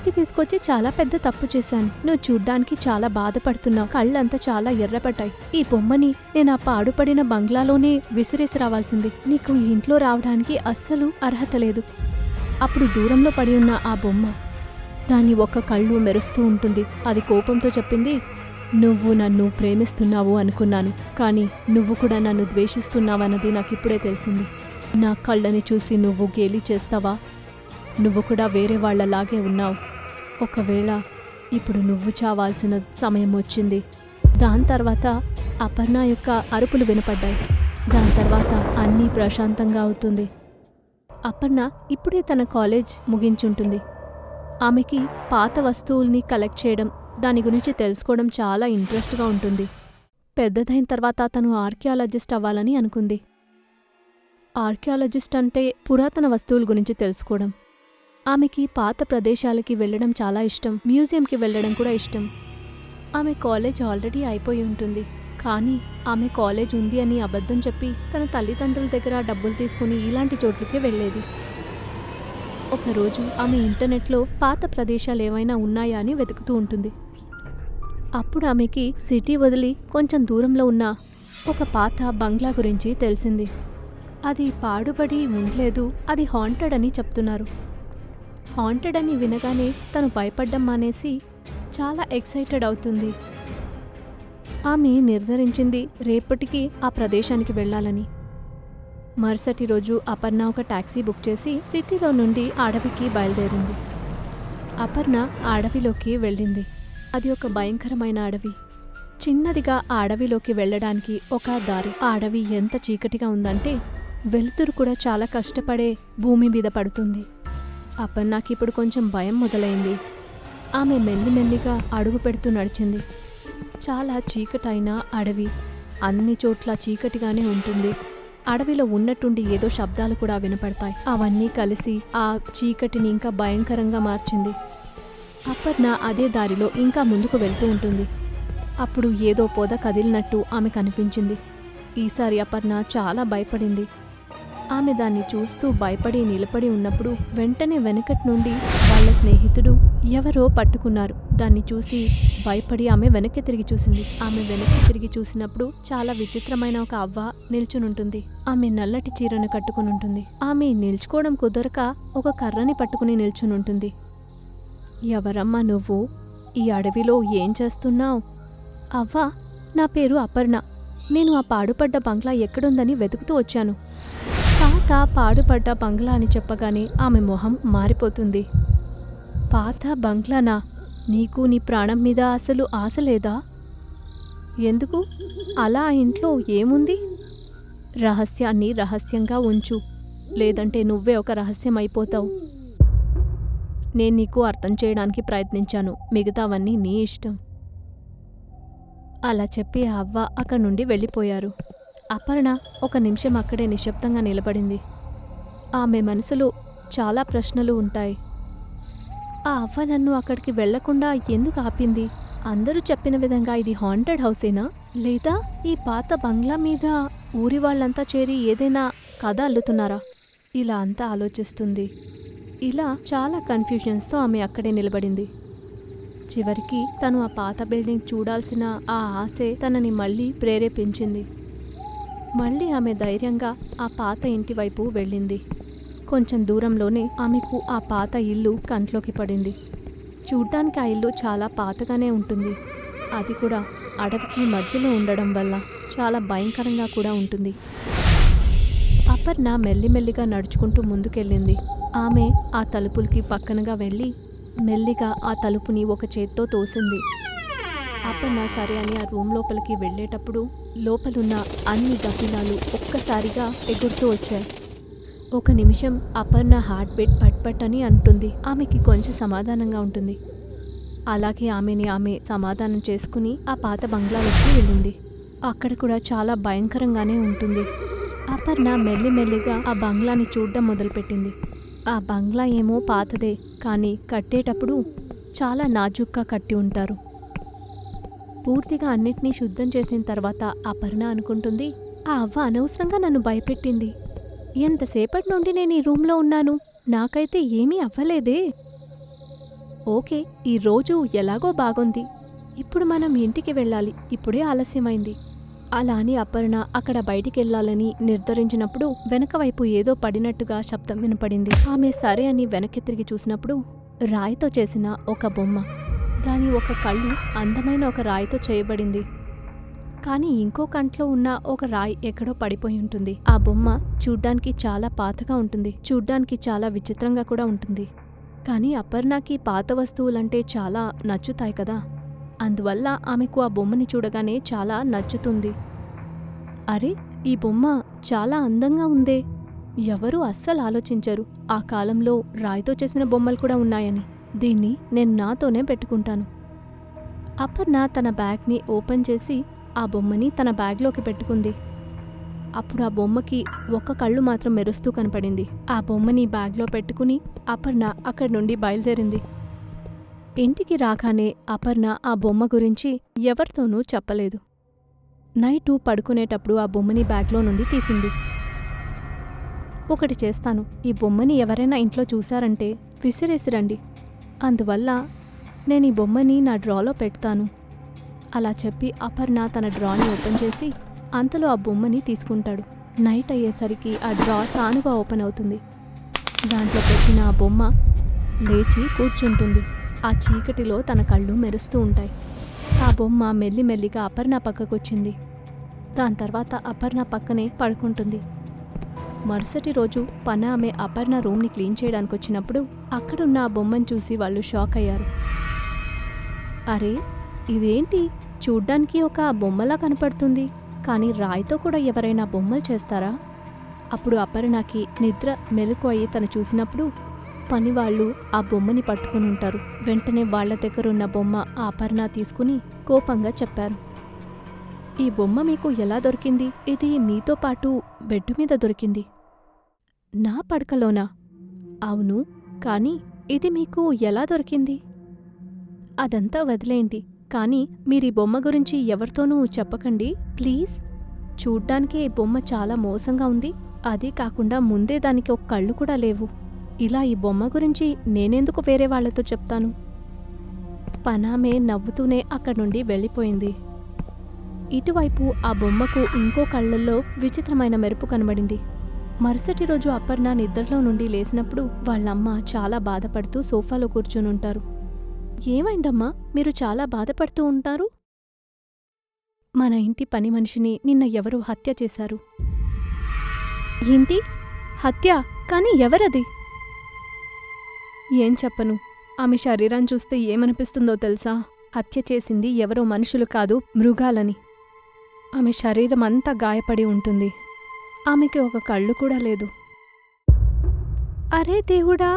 ఇంటికి తీసుకొచ్చి చాలా పెద్ద తప్పు చేశాను. నువ్వు చూడ్డానికి చాలా బాధపడుతున్నావు. కళ్ళంతా చాలా ఎర్రపడ్డాయి. ఈ బొమ్మని నేను ఆ పాడుపడిన బంగ్లాలోనే విసిరేసి రావాల్సింది. నీకు ఈ ఇంట్లో రావడానికి అస్సలు అర్హత లేదు. అప్పుడు దూరంలో పడి ఉన్న ఆ బొమ్మ, దాని ఒక్క కళ్ళు మెరుస్తూ ఉంటుంది. అది కోపంతో చెప్పింది, నువ్వు నన్ను ప్రేమిస్తున్నావు అనుకున్నాను, కానీ నువ్వు కూడా నన్ను ద్వేషిస్తున్నావన్నది నాకిప్పుడే తెలిసింది. నా కళ్ళని చూసి నువ్వు గేలి చేస్తావా? నువ్వు కూడా వేరే వాళ్లలాగే ఉన్నావు. ఒకవేళ ఇప్పుడు నువ్వు చావాల్సిన సమయం వచ్చింది. దాని తర్వాత అపర్ణ యొక్క అరుపులు వినపడ్డాయి. దాని తర్వాత అన్నీ ప్రశాంతంగా అవుతుంది. అపర్ణ ఇప్పుడే తన కాలేజ్ ముగించుంటుంది. ఆమెకి పాత వస్తువుల్ని కలెక్ట్ చేయడం, దాని గురించి తెలుసుకోవడం చాలా ఇంట్రెస్ట్గా ఉంటుంది. పెద్దదైన తర్వాత తను ఆర్కియాలజిస్ట్ అవ్వాలని అనుకుంది. ఆర్కియాలజిస్ట్ అంటే పురాతన వస్తువుల గురించి తెలుసుకోవడం. ఆమెకి పాత ప్రదేశాలకి వెళ్ళడం చాలా ఇష్టం. మ్యూజియంకి వెళ్ళడం కూడా ఇష్టం. ఆమె కాలేజ్ ఆల్రెడీ అయిపోయి ఉంటుంది, కానీ ఆమె కాలేజ్ ఉంది అని అబద్ధం చెప్పి తన తల్లిదండ్రుల దగ్గర డబ్బులు తీసుకుని ఇలాంటి చోట్లకే వెళ్ళేది. ఒకరోజు ఆమె ఇంటర్నెట్లో పాత ప్రదేశాలు ఏమైనా ఉన్నాయా అని వెతుకుతూ ఉంటుంది. అప్పుడు ఆమెకి సిటీ వదిలి కొంచెం దూరంలో ఉన్న ఒక పాత బంగ్లా గురించి తెలిసింది. అది పాడుబడి ఉండలేదు, అది హాంటెడ్ అని చెప్తున్నారు. హాంటెడ్ అని వినగానే తను భయపడ్డం మానేసి చాలా ఎక్సైటెడ్ అవుతుంది. ఆమె నిర్ధారించింది రేపటికి ఆ ప్రదేశానికి వెళ్ళాలని. మరుసటి రోజు అపర్ణ ఒక టాక్సీ బుక్ చేసి సిటీలో నుండి అడవికి బయలుదేరింది. అపర్ణ ఆ అడవిలోకి వెళ్ళింది. అది ఒక భయంకరమైన అడవి. చిన్నదిగా ఆ అడవిలోకి వెళ్ళడానికి ఒక దారి. ఆ అడవి ఎంత చీకటిగా ఉందంటే వెలుతురు కూడా చాలా కష్టపడే భూమి మీద పడుతుంది. అపర్ణకి ఇప్పుడు కొంచెం భయం మొదలైంది. ఆమె మెల్లిమెల్లిగా అడుగు పెడుతూ నడిచింది. చాలా చీకటైన అడవి. అన్ని చోట్ల చీకటిగానే ఉంటుంది. అడవిలో ఉన్నట్టుండి ఏదో శబ్దాలు కూడా వినపడతాయి. అవన్నీ కలిసి ఆ చీకటిని ఇంకా భయంకరంగా మార్చింది. అపర్ణ అదే దారిలో ఇంకా ముందుకు వెళ్తూ ఉంటుంది. అప్పుడు ఏదో పొద కదిలినట్టు ఆమె కనిపించింది. ఈసారి అపర్ణ చాలా భయపడింది. ఆమె దాన్ని చూస్తూ భయపడి నిలబడి ఉన్నప్పుడు వెంటనే వెనకటి నుండి వాళ్ళ స్నేహితుడు ఎవరో పట్టుకున్నారు. దాన్ని చూసి భయపడి ఆమె వెనక్కి తిరిగి చూసింది. ఆమె వెనక్కి తిరిగి చూసినప్పుడు చాలా విచిత్రమైన ఒక అవ్వ నిల్చునుంటుంది. ఆమె నల్లటి చీరను కట్టుకునుంటుంది. ఆమె నిల్చుకోవడం కుదరక ఒక కర్రని పట్టుకుని నిల్చునుంటుంది. ఎవరమ్మా నువ్వు? ఈ అడవిలో ఏం చేస్తున్నావు? అవ్వా, నా పేరు అపర్ణ. నేను ఆ పాడుపడ్డ బంగ్లా ఎక్కడుందని వెతుకుతూ వచ్చాను. పాత పాడుపడ్డ బంగ్లా అని చెప్పగానే ఆమె మొహం మారిపోతుంది. పాత బంగ్లానా? నీకు నీ ప్రాణం మీద అసలు ఆశ లేదా? ఎందుకు? అలా ఆ ఇంట్లో ఏముంది? రహస్యాన్ని రహస్యంగా ఉంచు, లేదంటే నువ్వే ఒక రహస్యం అయిపోతావు. నేను నీకు అర్థం చేయడానికి ప్రయత్నించాను, మిగతావన్నీ నీ ఇష్టం. అలా చెప్పి ఆ అవ్వ అక్కడి నుండి వెళ్ళిపోయారు. అపర్ణ ఒక నిమిషం అక్కడే నిశ్శబ్దంగా నిలబడింది. ఆమె మనసులో చాలా ప్రశ్నలు ఉంటాయి. ఆ అవ్వ నన్ను అక్కడికి వెళ్లకుండా ఎందుకు ఆపింది? అందరూ చెప్పిన విధంగా ఇది హాంటెడ్ హౌసేనా? లేదా ఈ పాత బంగ్లా మీద ఊరి వాళ్ళంతా చేరి ఏదైనా కథ అల్లుతున్నారా? ఇలా అంతా ఆలోచిస్తుంది. ఇలా చాలా కన్ఫ్యూజన్స్తో ఆమె అక్కడే నిలబడింది. చివరికి తను ఆ పాత బిల్డింగ్ చూడాల్సిన ఆ ఆశే తనని మళ్ళీ ప్రేరేపించింది. మళ్ళీ ఆమె ధైర్యంగా ఆ పాత ఇంటి వైపు వెళ్ళింది. కొంచెం దూరంలోనే ఆమెకు ఆ పాత ఇల్లు కంట్లోకి పడింది. చూడ్డానికి ఆ ఇల్లు చాలా పాతగానే ఉంటుంది. అది కూడా అడవికి మధ్యలో ఉండడం వల్ల చాలా భయంకరంగా కూడా ఉంటుంది. అపర్ణ మెల్లిమెల్లిగా నడుచుకుంటూ ముందుకెళ్ళింది. ఆమె ఆ తలుపులకి పక్కనగా వెళ్ళి మెల్లిగా ఆ తలుపుని ఒక చేత్తో తోసింది. అపర్ణ సరే అని ఆ రూమ్ లోపలికి వెళ్ళేటప్పుడు లోపలున్న అన్ని గబ్బిలాలు ఒక్కసారిగా ఎగురుతూ వచ్చాయి. ఒక నిమిషం అపర్ణ హార్ట్ బీట్ పట్ పట్ అని అంటుంది. ఆమెకి కొంచెం సమాధానంగా ఉంటుంది. అలాగే ఆమె సమాధానం చేసుకుని ఆ పాత బంగ్లాలోకి వెళ్ళింది. అక్కడ కూడా చాలా భయంకరంగానే ఉంటుంది. అపర్ణ మెల్లిమెల్లిగా ఆ బంగ్లాని చూడడం మొదలుపెట్టింది. ఆ బంగ్లా ఏమో పాతదే, కానీ కట్టేటప్పుడు చాలా నాజూక్గా కట్టి ఉంటారు. పూర్తిగా అన్నిటినీ శుద్ధం చేసిన తర్వాత అపర్ణ అనుకుంటుంది, ఆ అవ్వ అనవసరంగా నన్ను భయపెట్టింది. ఎంతసేపటి నుండి నేను ఈ రూమ్లో ఉన్నాను, నాకైతే ఏమీ అవ్వలేదే. ఓకే, ఈ రోజు ఎలాగో బాగుంది. ఇప్పుడు మనం ఇంటికి వెళ్ళాలి, ఇప్పుడే ఆలస్యమైంది. అలా అని అపర్ణ అక్కడ బయటికెళ్లాలని నిర్ధారించినప్పుడు వెనకవైపు ఏదో పడినట్టుగా శబ్దం వినపడింది. ఆమె సరే అని వెనక్కి తిరిగి చూసినప్పుడు రాయితో చేసిన ఒక బొమ్మ. దాని ఒక కళ్ళు అందమైన ఒక రాయితో చేయబడింది. కానీ ఇంకో కంట్లో ఉన్న ఒక రాయి ఎక్కడో పడిపోయి ఉంటుంది. ఆ బొమ్మ చూడ్డానికి చాలా పాతగా ఉంటుంది, చూడ్డానికి చాలా విచిత్రంగా కూడా ఉంటుంది. కానీ అపర్ణకి పాత వస్తువులంటే చాలా నచ్చుతాయి కదా, అందువల్ల ఆమెకు ఆ బొమ్మని చూడగానే చాలా నచ్చుతుంది. అరే, ఈ బొమ్మ చాలా అందంగా ఉందే. ఎవరూ అస్సలు ఆలోచించరు ఆ కాలంలో రాయితో చేసిన బొమ్మలు కూడా ఉన్నాయని. దీన్ని నేను నాతోనే పెట్టుకుంటాను. అపర్ణ తన బ్యాగ్ని ఓపెన్ చేసి ఆ బొమ్మని తన బ్యాగ్లోకి పెట్టుకుంది. అప్పుడు ఆ బొమ్మకి ఒక్క కళ్ళు మాత్రం మెరుస్తూ కనపడింది. ఆ బొమ్మని బ్యాగ్లో పెట్టుకుని అపర్ణ అక్కడి నుండి బయలుదేరింది. ఇంటికి రాగానే అపర్ణ ఆ బొమ్మ గురించి ఎవరితోనూ చెప్పలేదు. నైటు పడుకునేటప్పుడు ఆ బొమ్మని బ్యాగ్లో నుండి తీసింది. ఒకటి చేస్తాను, ఈ బొమ్మని ఎవరైనా ఇంట్లో చూశారంటే విసిరేసిరండి. అందువల్ల నేను ఈ బొమ్మని నా డ్రాలో పెడతాను. అలా చెప్పి అపర్ణ తన డ్రాని ఓపెన్ చేసి అంతలో ఆ బొమ్మని తీసుకుంటాడు. నైట్ అయ్యేసరికి ఆ డ్రా తానుగా ఓపెన్ అవుతుంది. దాంట్లో పెట్టిన ఆ బొమ్మ లేచి కూర్చుంటుంది. ఆ చీకటిలో తన కళ్ళు మెరుస్తూ ఉంటాయి. ఆ బొమ్మ మెల్లిమెల్లిగా అపర్ణ పక్కకొచ్చింది. దాని తర్వాత అపర్ణ పక్కనే పడుకుంటుంది. మరుసటి రోజు ఆమె అపర్ణ రూమ్ని క్లీన్ చేయడానికి వచ్చినప్పుడు అక్కడున్న ఆ బొమ్మను చూసి వాళ్ళు షాక్ అయ్యారు. అరే, ఇదేంటి, చూడ్డానికి ఒక బొమ్మలా కనపడుతుంది, కానీ రాయితో కూడా ఎవరైనా బొమ్మలు చేస్తారా? అప్పుడు అపర్ణకి నిద్ర మెలకు అయ్యి తను చూసినప్పుడు పనివాళ్ళు ఆ బొమ్మని పట్టుకుని ఉంటారు. వెంటనే వాళ్ల దగ్గరున్న బొమ్మ ఆ అపర్ణ తీసుకుని కోపంగా చెప్పారు, ఈ బొమ్మ మీకు ఎలా దొరికింది? ఇది మీతో పాటు బెడ్డు మీద దొరికింది. నా పడకలోనా? అవును, కానీ ఇది మీకు ఎలా దొరికింది? అదంతా వదిలేయండి, కానీ మీరీ బొమ్మ గురించి ఎవరితోనూ చెప్పకండి ప్లీజ్. చూడ్డానికే ఈ బొమ్మ చాలా మోసంగా ఉంది. అదీ కాకుండా ముందే దానికి ఒక కళ్ళు కూడా లేవు. ఇలా ఈ బొమ్మ గురించి నేనెందుకు వేరే వాళ్లతో చెప్తాను? పనామే నవ్వుతూనే అక్కడి నుండి వెళ్ళిపోయింది. ఇటువైపు ఆ బొమ్మకు ఇంకో కళ్ళల్లో విచిత్రమైన మెరుపు కనబడింది. మరుసటి రోజు అపర్ణ నిద్రలో నుండి లేచినప్పుడు వాళ్ళమ్మ చాలా బాధపడుతూ సోఫాలో కూర్చునుంటారు. ఏమైందమ్మా, మీరు చాలా బాధపడుతూ ఉంటారు? మన ఇంటి పని మనిషిని నిన్న ఎవరో హత్య చేశారు. ఏంటి, హత్య? కానీ ఎవరది? ఏం చెప్పను, ఆమె శరీరాన్ని చూస్తే ఏమనిపిస్తుందో తెలుసా? హత్య చేసింది ఎవరో మనుషులు కాదు, మృగాలని. ఆమె శరీరం అంతా గాయపడి ఉంటుంది. ఆమెకి ఒక కళ్ళు కూడా లేదు. అరే దేవుడా,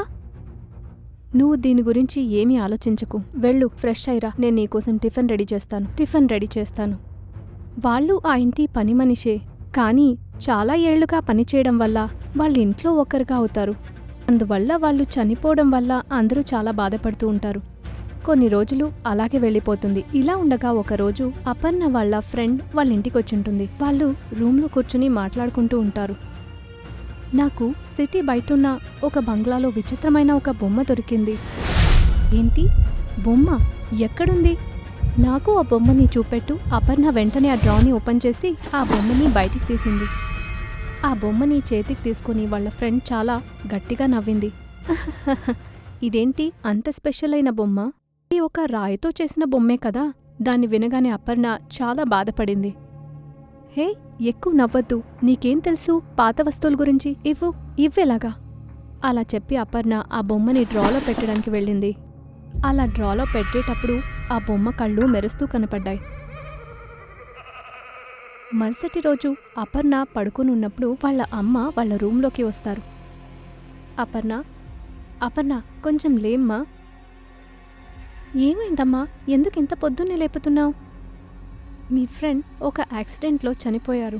నువ్వు దీని గురించి ఏమీ ఆలోచించకు. వెళ్ళు, ఫ్రెష్ అయ్యిరా, నేను నీకోసం టిఫిన్ రెడీ చేస్తాను. వాళ్ళు ఆ ఇంటి పని మనిషే, కానీ చాలా ఏళ్లుగా పనిచేయడం వల్ల వాళ్ళ ఇంట్లో ఒక్కరుగా అవుతారు. అందువల్ల వాళ్ళు చనిపోవడం వల్ల అందరూ చాలా బాధపడుతూ ఉంటారు. కొన్ని రోజులు అలాగే వెళ్ళిపోతుంది. ఇలా ఉండగా ఒకరోజు అపర్ణ వాళ్ళ ఫ్రెండ్ వాళ్ళ ఇంటికొచ్చుంటుంది. వాళ్ళు రూమ్లో కూర్చుని మాట్లాడుకుంటూ ఉంటారు. నాకు సిటీ బయటున్న ఒక బంగ్లాలో విచిత్రమైన ఒక బొమ్మ దొరికింది. ఏంటి, బొమ్మ ఎక్కడుంది? నాకు ఆ బొమ్మని చూపెట్టు. అపర్ణ వెంటనే ఆ డ్రాని ఓపెన్ చేసి ఆ బొమ్మని బయటికి తీసింది. ఆ బొమ్మని చేతికి తీసుకుని వాళ్ళ ఫ్రెండ్ చాలా గట్టిగా నవ్వింది. ఇదేంటి అంత స్పెషల్ అయిన బొమ్మ? ఇది ఒక రాయితో చేసిన బొమ్మే కదా. దాన్ని వినగానే అపర్ణ చాలా బాధపడింది. హే, ఎక్కువ నవ్వద్దు, నీకేం తెలుసు పాత వస్తువుల గురించి? ఇవ్వెలాగా? అలా చెప్పి అపర్ణ ఆ బొమ్మని డ్రాలో పెట్టడానికి వెళ్ళింది. అలా డ్రాలో పెట్టేటప్పుడు ఆ బొమ్మ కళ్ళు మెరుస్తూ కనపడ్డాయి. మరుసటి రోజు అపర్ణ పడుకునున్నప్పుడు వాళ్ళ అమ్మ వాళ్ళ రూంలోకి వస్తారు. అపర్ణ కొంచెం లేమ్మా. ఏమైందమ్మా, ఎందుకింత పొద్దున్నే లేపుతున్నావు? మీ ఫ్రెండ్ ఒక యాక్సిడెంట్లో చనిపోయారు.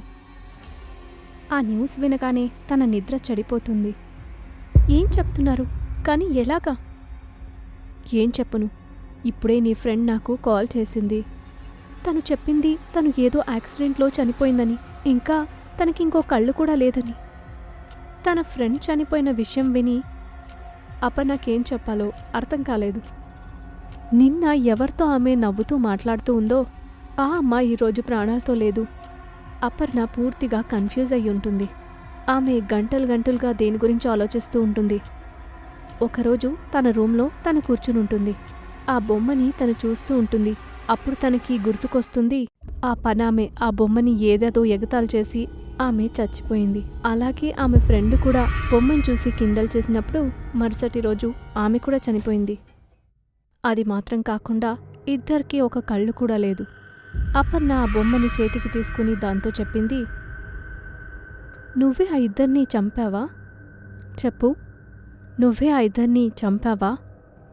ఆ న్యూస్ వినగానే తన నిద్ర చెడిపోతుంది. ఏం చెప్తున్నారు? కానీ ఎలాగా? ఏం చెప్పును, ఇప్పుడే నీ ఫ్రెండ్ నాకు కాల్ చేసింది. తను చెప్పింది తను ఏదో యాక్సిడెంట్లో చనిపోయిందని, ఇంకా తనకింకో కళ్ళు కూడా లేదని. తన ఫ్రెండ్ చనిపోయిన విషయం విని అపర్ణకేం చెప్పాలో అర్థం కాలేదు. నిన్న ఎవరితో ఆమె నవ్వుతూ మాట్లాడుతూ ఉందో ఆ అమ్మాయి ఈరోజు ప్రాణాలతో లేదు. అపర్ణ పూర్తిగా కన్ఫ్యూజ్ అయి ఉంటుంది. ఆమె గంటలు గంటలుగా దేని గురించి ఆలోచిస్తూ ఉంటుంది. ఒకరోజు తన రూంలో తను కూర్చునుంటుంది. ఆ బొమ్మని తను చూస్తూ ఉంటుంది. అప్పుడు తనకి గుర్తుకొస్తుంది ఆ పనామె ఆ బొమ్మని ఏదేదో ఎగతాళి చేసి ఆమె చచ్చిపోయింది. అలాగే ఆమె ఫ్రెండ్ కూడా బొమ్మని చూసి కిండల్ చేసినప్పుడు మరుసటి రోజు ఆమె కూడా చనిపోయింది. అది మాత్రం కాకుండా ఇద్దరికీ ఒక కళ్ళు కూడా లేదు. అపర్ణ ఆ బొమ్మని చేతికి తీసుకుని దాంతో చెప్పింది, నువ్వే ఆ ఇద్దరినీ చంపావా? చెప్పు, నువ్వే ఆ ఇద్దరినీ చంపావా?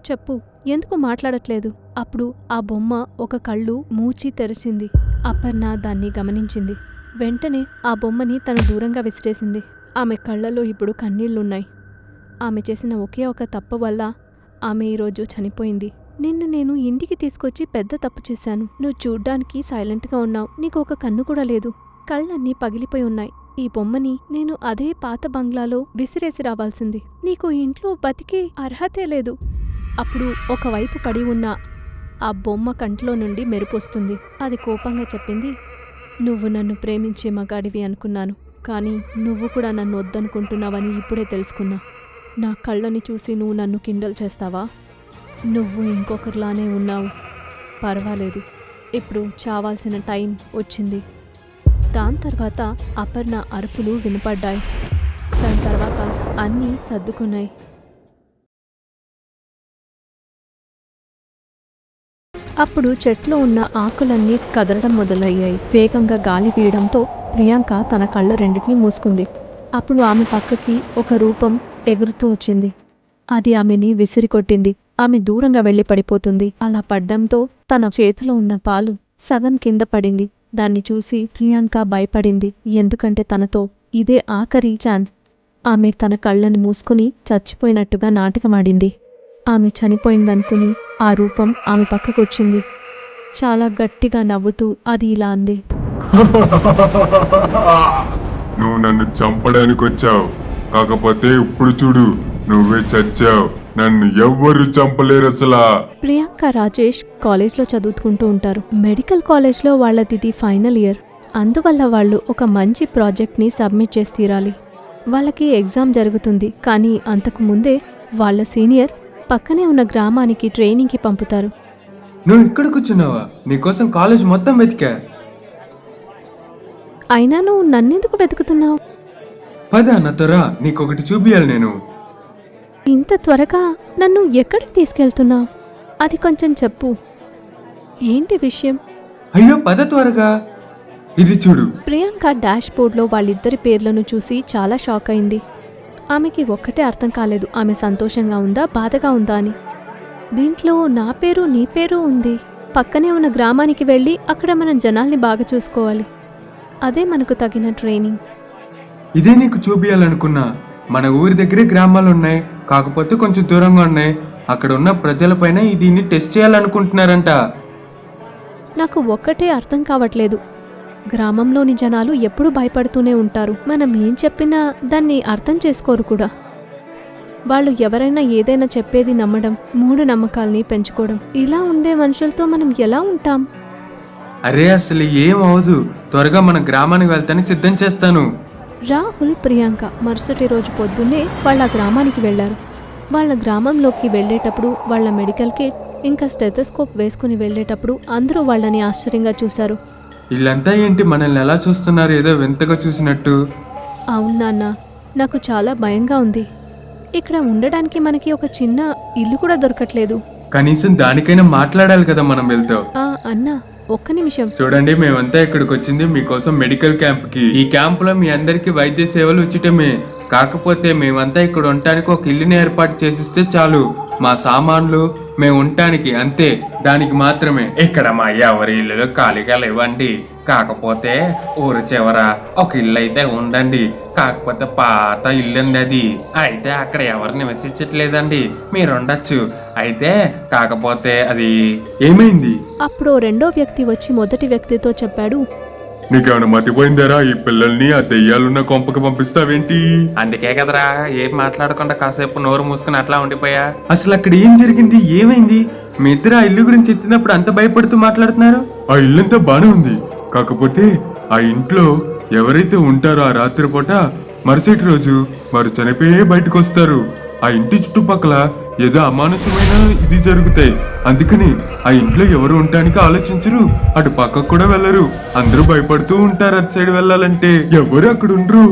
చెప్పు, ఎందుకు మాట్లాడట్లేదు? అప్పుడు ఆ బొమ్మ ఒక కళ్ళు మూచి తెరిచింది. అపర్ణ దాన్ని గమనించింది. వెంటనే ఆ బొమ్మని తను దూరంగా విసిరేసింది. ఆమె కళ్ళలో ఇప్పుడు కన్నీళ్లున్నాయి. ఆమె చేసిన ఒకే ఒక తప్పు వల్ల ఆమె ఈరోజు చనిపోయింది. నిన్ను నేను ఇంటికి తీసుకొచ్చి పెద్ద తప్పు చేశాను. నువ్వు చూడ్డానికి సైలెంట్గా ఉన్నావు. నీకు ఒక కన్ను కూడా లేదు. కళ్ళన్నీ పగిలిపోయి ఉన్నాయి. ఈ బొమ్మని నేను అదే పాత బంగ్లాలో విసిరేసి రావాల్సింది. నీకు ఇంట్లో బతికే అర్హతే లేదు. అప్పుడు ఒకవైపు పడి ఉన్న ఆ బొమ్మ కంట్లో నుండి మెరుపొస్తుంది. అది కోపంగా చెప్పింది, నువ్వు నన్ను ప్రేమించే మగాడివి అనుకున్నాను, కానీ నువ్వు కూడా నన్ను వద్దనుకుంటున్నావని ఇప్పుడే తెలుసుకున్నా. నా కళ్ళని చూసి నువ్వు నన్ను కిండల్ చేస్తావా? నువ్వు ఇంకొకరిలానే ఉన్నావు. పర్వాలేదు, ఇప్పుడు చావాల్సిన టైం వచ్చింది. దాని తర్వాత అపర్ణ అరుపులు వినపడ్డాయి. దాని తర్వాత అన్నీ సర్దుకున్నాయి. అప్పుడు చెట్లో ఉన్న ఆకులన్నీ కదలడం మొదలయ్యాయి. వేగంగా గాలి వీయడంతో ప్రియాంక తన కళ్ళు రెండింటినీ మూసుకుంది. అప్పుడు ఆమె పక్కకి ఒక రూపం ఎగురుతూ వచ్చింది. అది ఆమెని విసిరికొట్టింది. ఆమె దూరంగా వెళ్లి పడిపోతుంది. అలా పడ్డంతో తన చేతిలో ఉన్న పాలు సగం కింద పడింది. దాన్ని చూసి ప్రియాంక భయపడింది. ఎందుకంటే తనతో ఇదే ఆఖరి ఛాన్స్. ఆమె తన కళ్ళని మూసుకుని చచ్చిపోయినట్టుగా నాటకమాడింది. ఆమె చనిపోయిందనుకుని ఆ రూపం ఆమె పక్కకొచ్చింది. చాలా గట్టిగా నవ్వుతూ అది ఇలా అంది, నువ్వు నన్ను చంపడానికి వచ్చావు, కాకపోతే ఇప్పుడు చూడు, నువ్వే చచ్చావు. నన్ను ఎవ్వరు చంపలేరు అసలా. ప్రియాంక రాజేష్ కాలేజ్లో చదువుకుంటూ ఉంటారు. మెడికల్ కాలేజ్లో వాళ్ళది ఫైనల్ ఇయర్. అందువల్ల వాళ్ళు ఒక మంచి ప్రాజెక్ట్ని సబ్మిట్ చేసి తీరాలి. వాళ్ళకి ఎగ్జామ్ జరుగుతుంది. కానీ అంతకు ముందే వాళ్ళ సీనియర్ పక్కనే ఉన్న గ్రామానికి ట్రైనింగ్కి పంపుతారు. నువ్వు ఇక్కడ కూర్చున్నావా? నీకోసం కాలేజ్ మొత్తం వెతికా. అయినా నువ్వు నన్నెందుకు వెతుకుతున్నావు? పద నాతో రా, నీకొకటి చూపియాలి. నేను ఇంత త్వరగా నన్ను ఎక్కడికి తీసుకెళ్తున్నావు? అది కొంచెం చెప్పు. ఏంటి విషయం? అయ్యో పద త్వరగా, ఇది చూడు. ప్రియాంక డాష్ బోర్డ్లో వాళ్ళిద్దరి పేర్లను చూసి చాలా షాక్ అయింది. ఆమెకి ఒక్కటే అర్థం కాలేదు, ఆమె సంతోషంగా ఉందా బాధగా ఉందా అని. దీంట్లో నా పేరు నీ పేరు ఉంది. పక్కనే ఉన్న గ్రామానికి వెళ్ళి అక్కడ మనం జనాల్ని బాగా చూసుకోవాలి. అదే మనకు తగిన ట్రైనింగ్. ఇదే నీకు చూపియాలనుకున్నా. మన ఊరి దగ్గరే గ్రామాలు ఉన్నాయి, కాకపోతే కొంచెం దూరంగా ఉన్నాయి. అక్కడ ఉన్న ప్రజలపైన దీన్ని టెస్ట్ చేయాలనుకుంటున్నారంట. నాకు ఒక్కటే అర్థం కావట్లేదు. గ్రామంలోని జనాలు ఎప్పుడూ భయపడుతూనే ఉంటారు. మనం ఏం చెప్పినా దాన్ని అర్థం చేసుకోరు కూడా. వాళ్ళు ఎవరైనా ఏదైనా చెప్పేది నమ్మడం, మూఢనమ్మకాల్ని పెంచుకోవడం. ఇలా ఉండే మనుషులతో మనం ఎలా ఉంటాం? అరే అసలు ఏం అవదు, త్వరగా మన గ్రామానికి వెళ్తానికి సిద్ధం చేస్తాను. రాహుల్, ప్రియాంక మరుసటి రోజు పొద్దున్నే వాళ్ళ గ్రామానికి వెళ్లారు. వాళ్ళ గ్రామంలోకి వెళ్లేటప్పుడు వాళ్ళ మెడికల్ కిట్ ఇంకా స్టెథోస్కోప్ వేసుకుని వెళ్లేటప్పుడు అందరూ వాళ్ళని ఆశ్చర్యంగా చూశారు. వీళ్ళంతా ఏంటి మనల్ని ఎలా చూస్తున్నారు, ఏదో వింతగా చూసినట్టు? అవును నాన్న, నాకు చాలా భయంగా ఉంది. ఇక్కడ ఉండడానికి మనకి ఒక చిన్న ఇల్లు కూడా దొరకట్లేదు. కనీసం దానికైనా మాట్లాడాలి కదా మనం వెళ్తాం. అన్నా, ఒక్క నిమిషం. చూడండి, మేమంతా ఇక్కడికి వచ్చింది మీకోసం మెడికల్ క్యాంప్ కి. ఈ క్యాంప్ లో మీ అందరికి వైద్య సేవలు ఉచితమే. కాకపోతే మేమంతా ఇక్కడ ఉండటానికి ఒక ఇల్లుని ఏర్పాటు చేసిస్తే చాలు. మా సామాన్లు మేము ఉండటానికి అంతే, దానికి మాత్రమే. ఇక్కడ మా ఎవరి ఇల్లు ఖాళీగా లేవండి. కాకపోతే ఊరు చివర ఒక ఇల్లు అయితే ఉందండి. కాకపోతే పాత ఇల్లు అండి అది. అయితే అక్కడ ఎవరు నివసించట్లేదండి. మీరు ఉండొచ్చు. అయితే కాకపోతే అది ఏమైంది? అప్పుడు రెండో వ్యక్తి వచ్చి మొదటి వ్యక్తితో చెప్పాడు, నీకేమైనా మతిపోయిందరా? ఈ పిల్లల్ని ఆ దెయ్యాలున్న కొంపకి పంపిస్తావేంటి? అందుకే కదరా ఏం మాట్లాడకుండా కాసేపు నోరు మూసుకుని అట్లా ఉండిపోయా. అసలు అక్కడ ఏం జరిగింది, ఏమైంది? మీ ఇద్దరు ఆ ఇల్లు గురించి ఎత్తినప్పుడు అంత భయపడుతూ మాట్లాడుతున్నారు? ఆ ఇల్లంతా బానే ఉంది. కాకపోతే ఆ ఇంట్లో ఎవరైతే ఉంటారో ఆ రాత్రిపూట మరుసటి రోజు వారు చనిపోయే బయటకు వస్తారు. ఆ ఇంటి చుట్టుపక్కల ఏదో అమానుషమైన ఇది జరుగుతాయి. అందుకని ఆ ఇంట్లో ఎవరు ఉండడానికి ఆలోచించరు, అటు పక్కకు కూడా వెళ్ళరు. అందరూ భయపడుతూ ఉంటారు అటు సైడ్ వెళ్ళాలంటే. ఎవరు అక్కడ ఉండరు.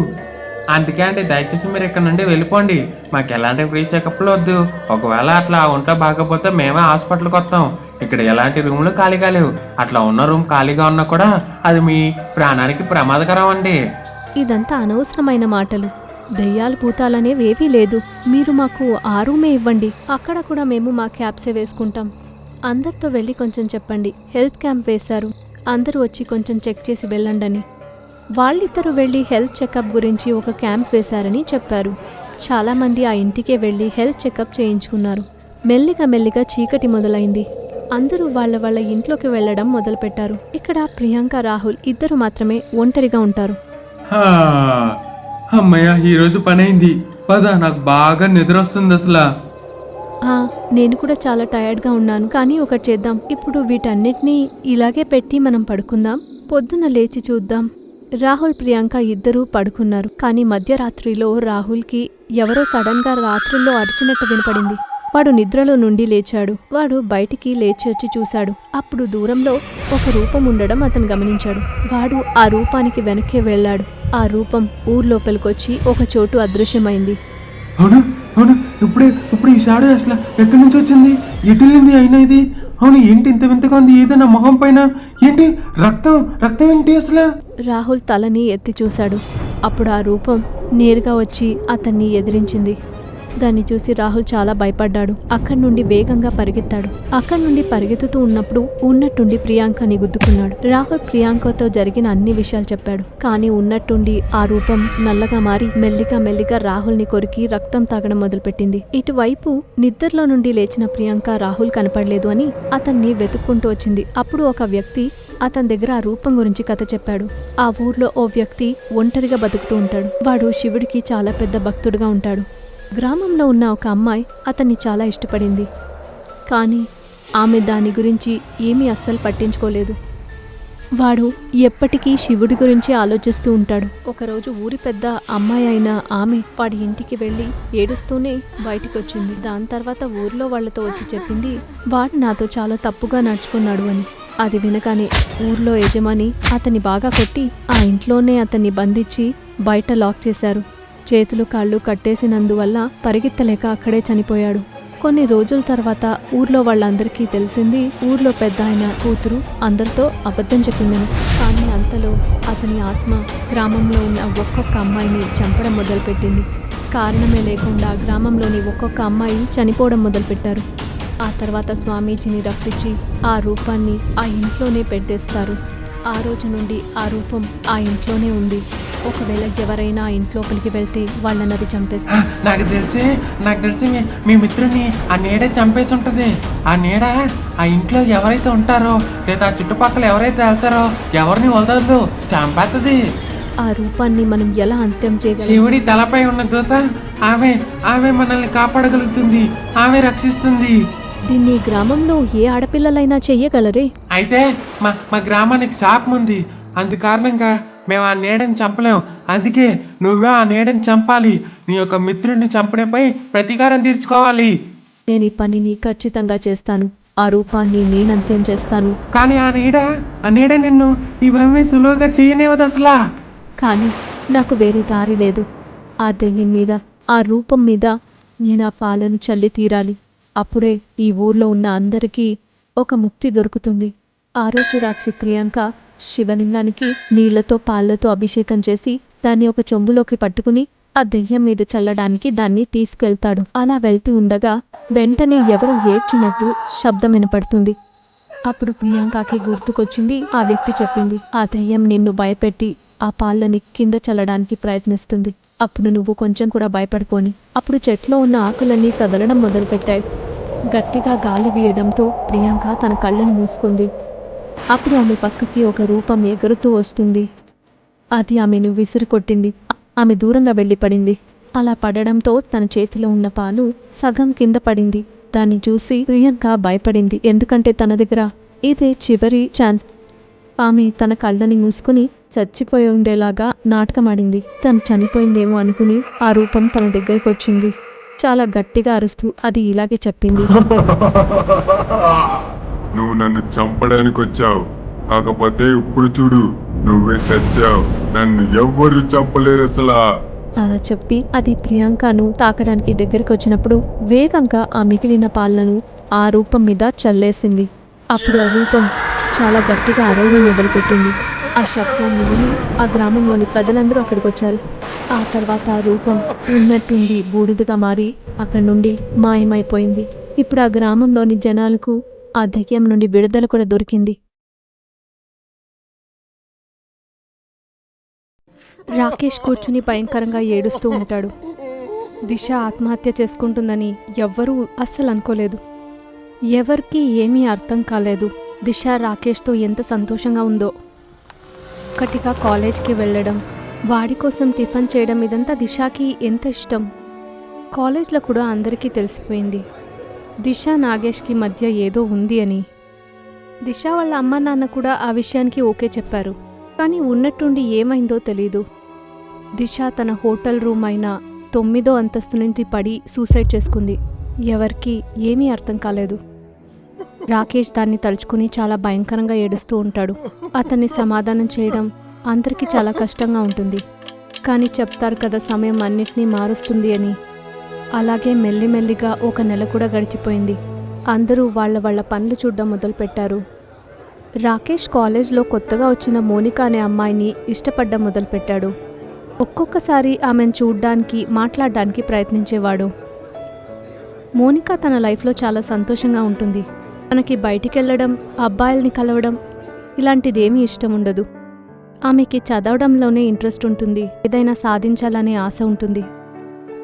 అందుకే అంటే దయచేసి మీరు ఇక్కడ నుండి వెళ్ళిపోండి. మాకు ఎలాంటి ఫ్రీ చెకప్లు వద్దు. ఒకవేళ అట్లా ఒంట్లో బాగపోతే మేమే హాస్పిటల్కి వస్తాం. ఇక్కడ ఎలాంటి రూమ్లు ఖాళీగా లేవు. అట్లా ఉన్న రూమ్ ఖాళీగా ఉన్నా కూడా అది మీ ప్రాణానికి ప్రమాదకరం అండి. ఇదంతా అనవసరమైన మాటలు. దెయ్యాలు భూతాలనేవేవీ లేదు. మీరు మాకు ఆ రూమే ఇవ్వండి. అక్కడ కూడా మేము మా క్యాబ్సే వేసుకుంటాం. అందరితో వెళ్ళి కొంచెం చెప్పండి, హెల్త్ క్యాంప్ వేశారు, అందరూ వచ్చి కొంచెం చెక్ చేసి వెళ్ళండని. వాళ్ళిద్దరూ వెళ్ళి హెల్త్ చెకప్ గురించి ఒక క్యాంప్ వేశారని చెప్పారు. చాలామంది ఆ ఇంటికే వెళ్ళి హెల్త్ చెకప్ చేయించుకున్నారు. మెల్లిగా చీకటి మొదలైంది. అందరూ వాళ్ళ ఇంట్లోకి వెళ్ళడం మొదలుపెట్టారు. ఇక్కడ ప్రియాంక, రాహుల్ ఇద్దరు మాత్రమే ఒంటరిగా ఉంటారు. అమ్మయ్య, ఈరోజు పని అయింది. పద, నాకు బాగా నిద్ర వస్తుంది అసలు. నేను కూడా చాలా టైర్డ్గా ఉన్నాను. కానీ ఒకటి చేద్దాం, ఇప్పుడు వీటన్నిటినీ ఇలాగే పెట్టి మనం పడుకుందాం. పొద్దున లేచి చూద్దాం. రాహుల్, ప్రియాంక ఇద్దరూ పడుకున్నారు. కానీ మధ్యరాత్రిలో రాహుల్కి ఎవరో సడన్గా రాత్రుల్లో అరిచినట్టు వినపడింది. వాడు నిద్రలో నుండి లేచాడు. వాడు బయటికి లేచి వచ్చి చూశాడు. అప్పుడు దూరంలో ఒక రూపం ఉండడం అతను గమనించాడు. వాడు ఆ రూపానికి వెనక్కే వెళ్ళాడు. ఆ రూపం ఊర్లోపలికొచ్చి ఒక చోటు అదృశ్యమైంది. అవును అవును, ఇప్పుడు ఈ షాడో అసలు ఎక్కడి నుంచి వచ్చింది? ఎటులింది అయినా ఇది? అవును, ఏంటి ఇంత వింతగా ఉంది? ఏదైనా మొహం పైన ఏంటి రక్తం ఏంటి అసలు? రాహుల్ తలని ఎత్తి చూశాడు. అప్పుడు ఆ రూపం నేరుగా వచ్చి అతన్ని ఎదిరించింది. దాన్ని చూసి రాహుల్ చాలా భయపడ్డాడు. అక్కడి నుండి వేగంగా పరిగెత్తాడు. అక్కడి నుండి పరిగెత్తుతూ ఉన్నప్పుడు ఉన్నట్టుండి ప్రియాంకని గుద్దుకున్నాడు. రాహుల్ ప్రియాంకతో జరిగిన అన్ని విషయాలు చెప్పాడు. కానీ ఉన్నట్టుండి ఆ రూపం నల్లగా మారి మెల్లిగా రాహుల్ని కొరికి రక్తం తాగడం మొదలుపెట్టింది. ఇటువైపు నిద్రలో నుండి లేచిన ప్రియాంక రాహుల్ కనపడలేదు అని అతన్ని వెతుక్కుంటూ వచ్చింది. అప్పుడు ఒక వ్యక్తి అతని దగ్గర ఆ రూపం గురించి కథ చెప్పాడు. ఆ ఊర్లో ఓ వ్యక్తి ఒంటరిగా బతుకుతూ ఉంటాడు. వాడు శివుడికి చాలా పెద్ద భక్తుడుగా ఉంటాడు. గ్రామంలో ఉన్న ఒక అమ్మాయి అతన్ని చాలా ఇష్టపడింది. కానీ ఆమె దాని గురించి ఏమీ అస్సలు పట్టించుకోలేదు. వాడు ఎప్పటికీ శివుడి గురించి ఆలోచిస్తూ ఉంటాడు. ఒకరోజు ఊరి పెద్ద అమ్మాయి అయిన ఆమె వాడి ఇంటికి వెళ్ళి ఏడుస్తూనే బయటికి వచ్చింది. దాని తర్వాత ఊర్లో వాళ్లతో వచ్చి చెప్పింది, వాడు నాతో చాలా తప్పుగా నడుచుకున్నాడు అని. అది వినగానే ఊర్లో యజమాని అతన్ని బాగా కొట్టి ఆ ఇంట్లోనే అతన్ని బంధించి బయట లాక్ చేశారు. చేతులు కాళ్ళు కట్టేసినందువల్ల పరిగెత్తలేక అక్కడే చనిపోయాడు. కొన్ని రోజుల తర్వాత ఊర్లో వాళ్ళందరికీ తెలిసింది, ఊర్లో పెద్ద ఆయన కూతురు అందరితో అబద్ధం చెప్పిందని. కానీ అంతలో అతని ఆత్మ గ్రామంలో ఉన్న ఒక్కొక్క అమ్మాయిని చంపడం మొదలుపెట్టింది. కారణమే లేకుండా గ్రామంలోని ఒక్కొక్క అమ్మాయి చనిపోవడం మొదలుపెట్టారు. ఆ తర్వాత స్వామీజీని రప్పించి ఆ రూపాన్ని ఆ ఇంట్లోనే పెట్టేస్తారు. ఆ రోజు నుండి ఆ రూపం ఆ ఇంట్లోనే ఉంది. ఒకవేళ ఎవరైనా ఆ ఇంట్లోపలికి వెళ్తే వాళ్ళని అది చంపేస్తారు. నాకు తెలిసి మీ మిత్రుని ఆ నీడ చంపేసి ఉంటది. ఆ నీడ ఆ ఇంట్లో ఎవరైతే ఉంటారో లేదా ఆ చుట్టుపక్కల ఎవరైతే వెళ్తారో ఎవరిని వదలదు, చంపేస్తుంది. ఆ రూపాన్ని మనం ఎలా అంత్యం చేయగలం? శివుడి తలపై ఉన్న దూత ఆమె మనల్ని కాపాడగలుగుతుంది, ఆమె రక్షిస్తుంది. దీన్ని గ్రామంలో ఏ ఆడపిల్లలైనా చెయ్యగలరే? అయితే మా గ్రామానికి శాపం ఉంది. అందు కారణంగా మేము ఆ నీడని చంపలేం. అందుకే నువ్వే ఆ నీడని చంపాలి. నీ యొక్క మిత్రుడిని చంపడంపై ప్రతీకారం తీర్చుకోవాలి. నేను ఈ పనిని ఖచ్చితంగా చేస్తాను. ఆ రూపాన్ని నేను అంత్యం చేస్తాను. కానీ ఆ నీడ నిన్ను ఇవన్నీ సులువుగా చేయనివ్వదు అసలా. కానీ నాకు వేరే దారి లేదు. ఆ దెయ్యం మీద, ఆ రూపం మీద నేను ఆ పాలను చల్లి తీరాలి. అప్పుడే ఈ ఊర్లో ఉన్న అందరికీ ఒక ముక్తి దొరుకుతుంది. ఆ రోజు రాత్రి ప్రియాంక శివలింగానికి నీళ్లతో పాలతో అభిషేకం చేసి దాన్ని ఒక చెంబులోకి పట్టుకుని ఆ దెయ్యం మీద చల్లడానికి దాన్ని తీసుకెళ్తాడు. అలా వెళ్తూ ఉండగా వెంటనే ఎవరో ఏడ్చినట్టు శబ్దం వినపడుతుంది. అప్పుడు ప్రియాంకకి గుర్తుకొచ్చింది. ఆ వ్యక్తి చెప్పింది, ఆ దెయ్యం నిన్ను భయపెట్టి ఆ పాలని కింద చల్లడానికి ప్రయత్నిస్తుంది. అప్పుడు నువ్వు కొంచెం కూడా భయపడిపోని. అప్పుడు చెట్లో ఉన్న ఆకులన్నీ కదలడం మొదలుపెట్టాయి. గట్టిగా గాలి వీయడంతో ప్రియాంక తన కళ్ళను మూసుకుంది. అప్పుడు ఆమె పక్కకి ఒక రూపం ఎగురుతూ వస్తుంది. అది ఆమెను విసిరి కొట్టింది. ఆమె దూరంగా వెళ్ళి పడింది. అలా పడడంతో తన చేతిలో ఉన్న పాలు సగం కింద పడింది. దాన్ని చూసి ప్రియాంక భయపడింది. ఎందుకంటే తన దగ్గర ఇదే చివరి ఛాన్స్. ఆమె తన కళ్ళని మూసుకుని చచ్చిపోయి ఉండేలాగా నాటకమాడింది. తను చనిపోయిందేమో అనుకుని ఆ రూపం తన దగ్గరికి వచ్చింది. చాలా గట్టిగా అరుస్తూ అది ఇలాగే చెప్పింది. నువ్వు నన్ను చంపడానికి వచ్చావు, కాకపోతే ఇప్పుడు చూడు నువ్వే చచ్చావు. నన్ను ఎవ్వరు చంపలేరు అసలు. అలా చెప్పి అది ప్రియాంకను తాకడానికి దగ్గరికి వచ్చినప్పుడు వేగంగా ఆ మిగిలిన పాలను ఆ రూపం మీద చల్లేసింది. అప్పుడు ఆ రూపం చాలా గట్టిగా అరవడం మొదలుపెట్టింది. ఆ శబ్దాన్ని విని ఆ గ్రామంలోని ప్రజలందరూ అక్కడికి వచ్చారు. ఆ తర్వాత ఆ రూపం ఉన్నట్టుండి బూడిదగా మారి అక్కడి నుండి మాయమైపోయింది. ఇప్పుడు ఆ గ్రామంలోని జనాలకు ఆ దయ్యం నుండి విడుదల కూడా దొరికింది. రాకేష్ కూర్చుని భయంకరంగా ఏడుస్తూ ఉంటాడు. దిశ ఆత్మహత్య చేసుకుంటుందని ఎవ్వరూ అస్సలు అనుకోలేదు. ఎవరికీ ఏమీ అర్థం కాలేదు దిశ రాకేష్తో ఎంత సంతోషంగా ఉందో. ఒకటిగా కాలేజ్కి వెళ్ళడం, వాడి కోసం టిఫిన్ చేయడం, ఇదంతా దిశకి ఎంత ఇష్టం. కాలేజ్లో కూడా అందరికీ తెలిసిపోయింది దిశ నాగేష్కి మధ్య ఏదో ఉంది అని. దిశ వాళ్ళ అమ్మ నాన్న కూడా ఆ విషయానికి ఓకే చెప్పారు. కానీ ఉన్నట్టుండి ఏమైందో తెలీదు. దిశ తన హోటల్ రూమ్ అయిన 9వ అంతస్తు నుంచి పడి సూసైడ్ చేసుకుంది. ఎవరికీ ఏమీ అర్థం కాలేదు. రాకేష్ దాన్ని తలుచుకుని చాలా భయంకరంగా ఏడుస్తూ ఉంటాడు. అతన్ని సమాధానం చేయడం అందరికీ చాలా కష్టంగా ఉంటుంది. కానీ చెప్తారు కదా సమయం అన్నిటినీ మారుస్తుంది అని. అలాగే మెల్లిమెల్లిగా 1 నెల కూడా గడిచిపోయింది. అందరూ వాళ్ళ పనులు చూడడం మొదలుపెట్టారు. రాకేష్ కాలేజ్లో కొత్తగా వచ్చిన మోనిక అనే అమ్మాయిని ఇష్టపడ్డం మొదలుపెట్టాడు. ఒక్కొక్కసారి ఆమెను చూడ్డానికి, మాట్లాడడానికి ప్రయత్నించేవాడు. మోనిక తన లైఫ్లో చాలా సంతోషంగా ఉంటుంది. తనకి బయటికెళ్ళడం, అబ్బాయిల్ని కలవడం ఇలాంటిదేమీ ఇష్టం ఉండదు. ఆమెకి చదవడంలోనే ఇంట్రెస్ట్ ఉంటుంది. ఏదైనా సాధించాలనే ఆశ ఉంటుంది.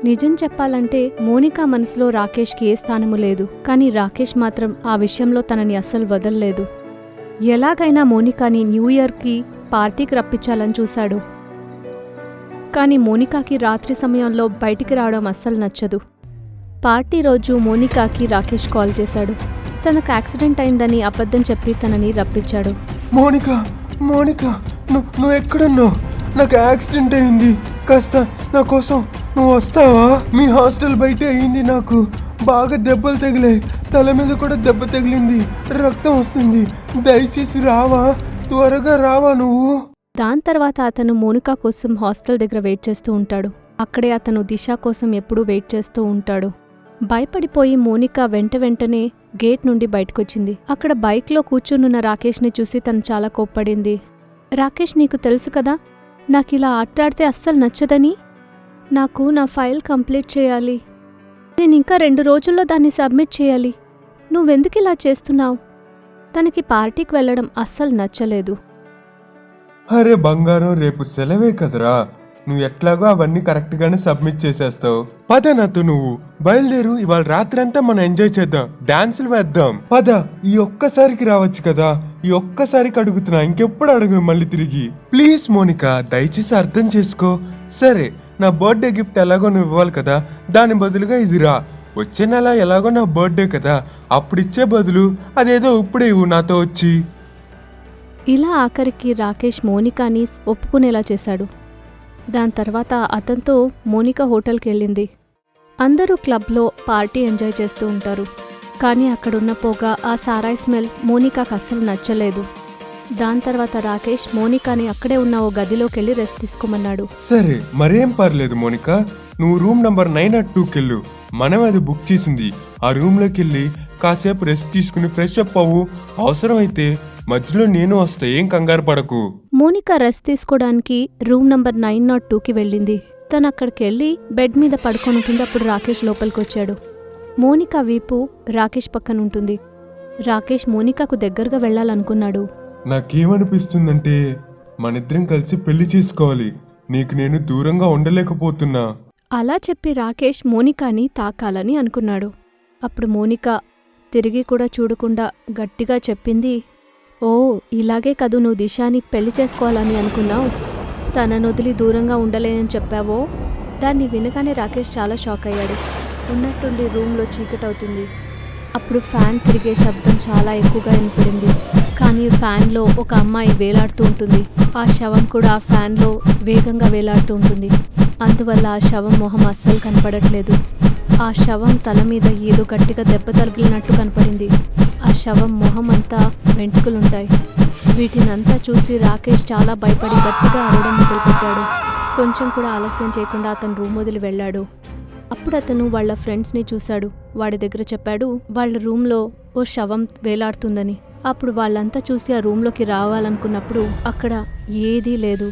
నిజం చెప్పాలంటే మోనిక మనసులో రాకేష్కి ఏ స్థానము లేదు. కానీ రాకేష్ మాత్రం ఆ విషయంలో తనని అస్సలు వదల్లేదు. ఎలాగైనా మోనికాని న్యూ ఇయర్కి పార్టీకి రప్పించాలని చూశాడు. కానీ మోనికాకి రాత్రి సమయంలో బయటికి రావడం అస్సలు నచ్చదు. పార్టీ రోజు మోనికాకి రాకేష్ కాల్ చేశాడు. తనకు యాక్సిడెంట్ అయిందని అబద్ధం చెప్పి తనని రప్పించాడు. మోనికా నువ్వు ఎక్కడున్నావు? నాకు యాక్సిడెంట్ అయింది, కాస్త నా కోసం నువ్వు వస్తావా? మీ హాస్టల్ బయట అయింది, నాకు బాగా దెబ్బలు తగిలాయి, తల మీద కూడా దెబ్బ తగిలింది, రక్తం వస్తుంది, దయచేసి రావా, త్వరగా రావా నువ్వు. దాని తర్వాత అతను మోనికా కోసం హాస్టల్ దగ్గర వెయిట్ చేస్తూ ఉంటాడు. అక్కడే అతను దిశ కోసం ఎప్పుడూ వెయిట్ చేస్తూ ఉంటాడు. భయపడిపోయి మోనికా వెంటనే గేట్ నుండి బయటకొచ్చింది. అక్కడ బైక్లో కూర్చునున్న రాకేష్ని చూసి తను చాలా కోప్పడింది. రాకేష్, నీకు తెలుసు కదా నాకిలా ఆట్లాడితే అస్సలు నచ్చదని. నాకు నా ఫైల్ కంప్లీట్ చేయాలి. నేను ఇంకా 2 రోజుల్లో దాన్ని సబ్మిట్ చేయాలి. నువ్వెందుకు ఇలా చేస్తున్నావు? తనకి పార్టీకి వెళ్ళడం అస్సలు నచ్చలేదు. అరే బంగారం, రేపు సెలవే కదరా, నువ్వు ఎట్లాగో అవన్నీ కరెక్ట్గానే సబ్మిట్ చేసేస్తావు. పద నాతో, నువ్వు బయలుదేరు. ఇవాళ రాత్రంతా మనం ఎంజాయ్ చేద్దాం, డాన్సులు వేద్దాం. పద, ఈ ఒక్కసారికి రావచ్చు కదా, ఈ ఒక్కసారికి అడుగుతున్నా, ఇంకెప్పుడు అడుగు మళ్ళీ తిరిగి. ప్లీజ్ మోనికా, దయచేసి అర్థం చేసుకో. సరే, నా బర్త్డే గిఫ్ట్ ఎలాగో నువ్వు ఇవ్వాలి కదా, దాని బదులుగా ఇది రా. వచ్చే నెల ఎలాగో నా బర్త్డే కదా, అప్పుడిచ్చే బదులు అదేదో ఇప్పుడే ఇవ్వు నాతో వచ్చి. ఇలా ఆఖరికి రాకేష్ మోనికాని ఒప్పుకునేలా చేశాడు. దాని తర్వాత అతనితో మోనికా హోటల్కి వెళ్ళింది. అందరూ క్లబ్లో పార్టీ ఎంజాయ్ చేస్తూ ఉంటారు. కానీ అక్కడున్న పొగ, ఆ సారాయి స్మెల్ మోనికాకు అస్సలు నచ్చలేదు. దాని తర్వాత రాకేష్ మోనికాని అక్కడే ఉన్న ఓ గదిలోకి వెళ్ళి రెస్ట్ తీసుకోమన్నాడు. సరే, మరేం పర్లేదు మోనికా, నువ్వు రూమ్ నంబర్ 902కెళ్ళు. మనం అది బుక్ చేసింది. ఆ రూమ్లోకి వెళ్ళి కాసేపు రెస్ట్ తీసుకుని ఫ్రెష్ అప్ అవ్వు. అవసరమైతే మధ్యలో నేను వస్తా, ఏం కంగారు పడకు. మోనికా రెస్ట్ తీసుకోవడానికి రూమ్ నంబర్ 902కి వెళ్ళింది. తను అక్కడికి వెళ్ళి బెడ్ మీద పడుకొని ఉంటుంది. అప్పుడు రాకేష్ లోపలికి వచ్చాడు. మోనికా వీపు రాకేష్ పక్కన ఉంటుంది. రాకేష్ మోనికాకు దగ్గరగా వెళ్ళాలనుకున్నాడు. నాకేమనిపిస్తుందంటే మనిద్దరం కలిసి పెళ్లి చేసుకోవాలి. నీకు నేను దూరంగా ఉండలేకపోతున్నా. అలా చెప్పి రాకేష్ మోనికాని తాకాలని అనుకున్నాడు. అప్పుడు మోనికా తిరిగి కూడా చూడకుండా గట్టిగా చెప్పింది, ఓ ఇలాగే కదూ నువ్వు దిశాని పెళ్లి చేసుకోవాలని అనుకున్నావు? తనను వదిలి దూరంగా ఉండలేనని చెప్పావో? దాన్ని వినగానే రాకేష్ చాలా షాక్ అయ్యాడు. ఉన్నట్టుండి రూమ్లో చీకటవుతుంది. అప్పుడు ఫ్యాన్ తిరిగే శబ్దం చాలా ఎక్కువగా వినపడింది. కానీ ఫ్యాన్లో ఒక అమ్మాయి వేలాడుతూ ఉంటుంది. ఆ శవం కూడా ఆ ఫ్యాన్లో వేగంగా వేలాడుతూ ఉంటుంది. అందువల్ల ఆ శవం మొహం అస్సలు కనపడట్లేదు. ఆ శవం తల మీద ఏదో గట్టిగా దెబ్బ తగిలినట్టు కనపడింది. ఆ శవం మొహం అంతా వెంట్రుకలుంటాయి. వీటినంతా చూసి రాకేష్ చాలా భయపడి గట్టిగా అరవడం మొదలుపెట్టాడు. కొంచెం కూడా ఆలస్యం చేయకుండా అతను రూమ్ వదిలి వెళ్ళాడు. అప్పుడు అతను వాళ్ళ ఫ్రెండ్స్ని చూశాడు. వాడి దగ్గర చెప్పాడు వాళ్ళ రూమ్లో ఓ శవం వేలాడుతుందని. అప్పుడు వాళ్ళంతా చూసి ఆ రూమ్లోకి రావాలనుకున్నప్పుడు అక్కడ ఏదీ లేదు.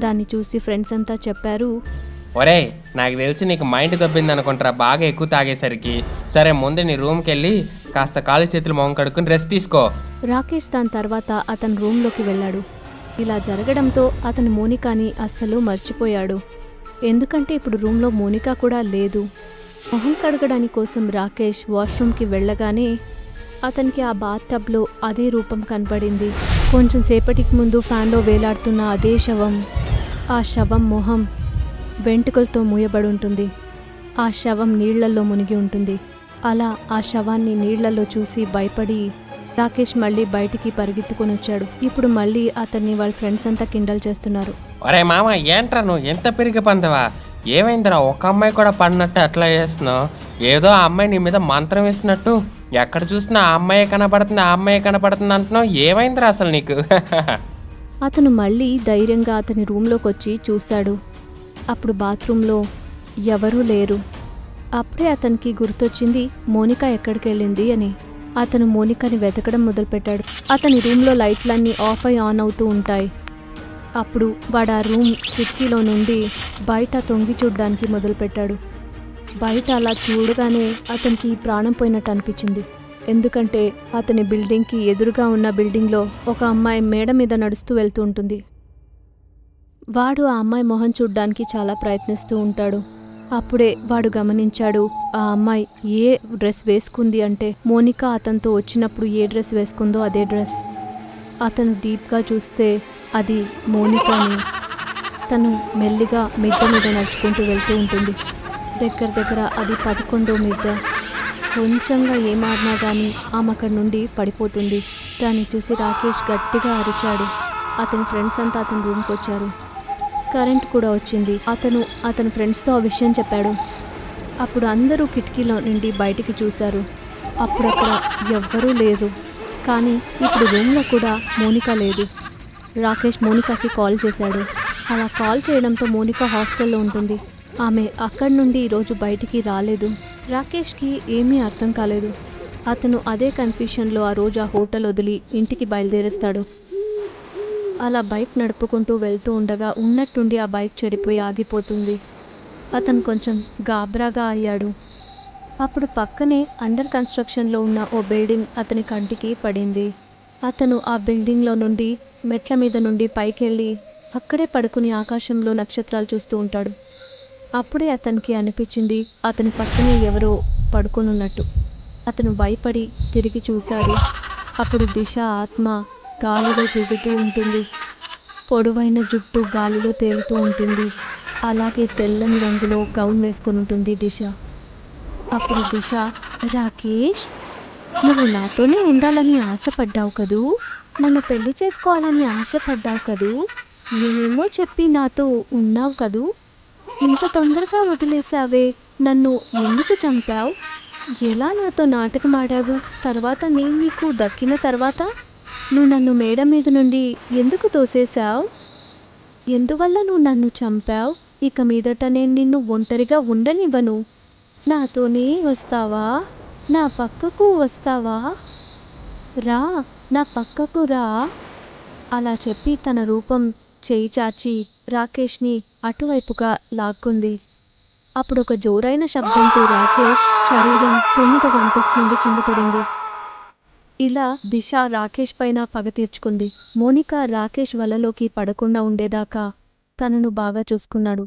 దాన్ని చూసి ఫ్రెండ్స్ అంతా చెప్పారు, ఒరేయ్, నాకు తెలిసి నీకు మైండ్ దబ్బింది అనుకుంటారా బాగా ఎక్కువ తాగేసరికి. సరే, ముందు నీ రూమ్కి వెళ్ళి కాస్త కాలు చేతులు మొహం కడుక్కుని రెస్ట్ తీసుకో. రాకేష్ దాని తర్వాత అతని రూమ్లోకి వెళ్ళాడు. ఇలా జరగడంతో అతను మోనికాని అస్సలు మర్చిపోయాడు. ఎందుకంటే ఇప్పుడు రూమ్లో మోనికా కూడా లేదు. మొహం కడగడానికి కోసం రాకేష్ వాష్రూమ్కి వెళ్ళగానే అతనికి ఆ బాత్ టబ్లో అదే రూపం కనపడింది. కొంచెం సేపటికి ముందు ఫ్యాన్లో వేలాడుతున్న అదే శవం. ఆ శవం మొహం వెంట్రుకలతో మూయబడి ఉంటుంది. ఆ శవం నీళ్లలో మునిగి ఉంటుంది. అలా ఆ శవాన్ని నీళ్లలో చూసి భయపడి రాకేష్ మళ్ళీ బయటికి పరిగెత్తుకొని వచ్చాడు. ఇప్పుడు మళ్ళీ అతన్ని వాళ్ళ ఫ్రెండ్స్ అంతా కిండల్ చేస్తున్నారు. ఒరే మామ, ఏంట్రా నువ్వు ఎంత పెరిగి పందవా? ఏమైందిరా, ఒక అమ్మాయి కూడా పడినట్టు అట్లా చేస్తున్నావు? ఏదో ఆ అమ్మాయి నీ మీద మంత్రం వేసినట్టు ఎక్కడ చూసినా ఆ అమ్మాయి కనపడుతుంది, ఆ అమ్మాయి కనపడుతుంది అంటున్నావు. ఏమైందిరా అసలు నీకు? అతను మళ్ళీ ధైర్యంగా అతని రూమ్లోకి వచ్చి చూశాడు. అప్పుడు బాత్రూంలో ఎవరూ లేరు. అప్పుడే అతనికి గుర్తొచ్చింది మోనికా ఎక్కడికి వెళ్ళింది అని. అతను మోనికాని వెతకడం మొదలుపెట్టాడు. అతని రూమ్లో లైట్లన్నీ ఆఫ్ అయి ఆన్ అవుతూ ఉంటాయి. అప్పుడు వాడు ఆ రూమ్ కిటికీలో నుండి బయట తొంగి చూడ్డానికి మొదలుపెట్టాడు. బయట అలా చూడగానే అతనికి ప్రాణం పోయినట్టు అనిపించింది. ఎందుకంటే అతని బిల్డింగ్కి ఎదురుగా ఉన్న బిల్డింగ్లో ఒక అమ్మాయి మేడ మీద నడుస్తూ వెళ్తూ ఉంటుంది. వాడు ఆ అమ్మాయి మొహం చూడ్డానికి చాలా ప్రయత్నిస్తూ ఉంటాడు. అప్పుడే వాడు గమనించాడు ఆ అమ్మాయి ఏ డ్రెస్ వేసుకుంది అంటే మోనికా అతనితో వచ్చినప్పుడు ఏ డ్రెస్ వేసుకుందో అదే డ్రెస్. అతను డీప్గా చూస్తే అది మోనికాని. తను మెల్లిగా మిద్ద మీద నడుచుకుంటూ వెళ్తూ ఉంటుంది. దగ్గర అది 11వ మిద్ద. కొంచెంగా ఏమాడినా కానీ ఆమె అక్కడి నుండి పడిపోతుంది. దాన్ని చూసి రాకేష్ గట్టిగా అరిచాడు. అతని ఫ్రెండ్స్ అంతా అతని రూమ్కి వచ్చారు. కరెంట్ కూడా వచ్చింది. అతను అతని ఫ్రెండ్స్తో ఆ విషయం చెప్పాడు. అప్పుడు అందరూ కిటికీలో నుండి బయటికి చూశారు. అప్పుడు అక్కడ ఎవ్వరూ లేదు. కానీ ఇప్పుడు రూమ్లో కూడా మోనికా లేదు. రాకేష్ మోనికాకి కాల్ చేశాడు. అలా కాల్ చేయడంతో మోనికా హాస్టల్లో ఉంటుంది. ఆమె అక్కడి నుండి ఈరోజు బయటికి రాలేదు. రాకేష్కి ఏమీ అర్థం కాలేదు. అతను అదే కన్ఫ్యూషన్లో ఆ రోజు ఆ హోటల్ వదిలి ఇంటికి బయలుదేరేస్తాడు. అలా బైక్ నడుపుకుంటూ వెళ్తూ ఉండగా ఉన్నట్టుండి ఆ బైక్ చెడిపోయి ఆగిపోతుంది. అతను కొంచెం గాబరాగా అయ్యాడు. అప్పుడు పక్కనే అండర్ కన్స్ట్రక్షన్లో ఉన్న ఓ బిల్డింగ్ అతని కంటికి పడింది. అతను ఆ బిల్డింగ్లో నుండి మెట్ల మీద నుండి పైకెళ్ళి అక్కడే పడుకుని ఆకాశంలో నక్షత్రాలు చూస్తూ ఉంటాడు. అప్పుడే అతనికి అనిపించింది అతని పక్కనే ఎవరో పడుకునున్నట్టు. అతను భయపడి తిరిగి చూశాడు. అప్పుడు దిశ ఆత్మ గాలిలో తిరుగుతూ ఉంటుంది. పొడవైన జుట్టు గాలిలో తేలుతూ ఉంటుంది. అలాగే తెల్లని రంగులో గౌన్ వేసుకుని ఉంటుంది దిశ. అప్పుడు దిశ, రాకేష్, నువ్వు నాతోనే ఉండాలని ఆశపడ్డావు కదూ, నన్ను పెళ్లి చేసుకోవాలని ఆశపడ్డావు కదూ, ఏమేమో చెప్పి నాతో ఉన్నావు కదూ, ఇంత తొందరగా వదిలేసావే, నన్ను ఎందుకు చంపావు, ఎలా నాతో నాటకం ఆడావు, తర్వాత నేను నీకు దక్కిన తర్వాత నువ్వు నన్ను మేడ మీద నుండి ఎందుకు తోసేశావు, ఎందువల్ల నువ్వు నన్ను చంపావు, ఇక మీదట నేను నిన్ను ఒంటరిగా ఉండనివ్వను, నాతోనే వస్తావా, నా పక్కకు వస్తావా, రా, నా పక్కకు రా. అలా చెప్పి తన రూపం చేయి చాచి రాకేష్ని అటువైపుగా లాక్కుంది. అప్పుడు ఒక జోరైన శబ్దంతో రాకేష్ శరీరం 9వ అంతస్తు నుండి కింద పడింది. ఇలా దిశ రాకేష్ పైన పగ తీర్చుకుంది. మోనికా రాకేష్ వలలోకి పడకుండా ఉండేదాకా తనను బాగా చూసుకున్నాడు.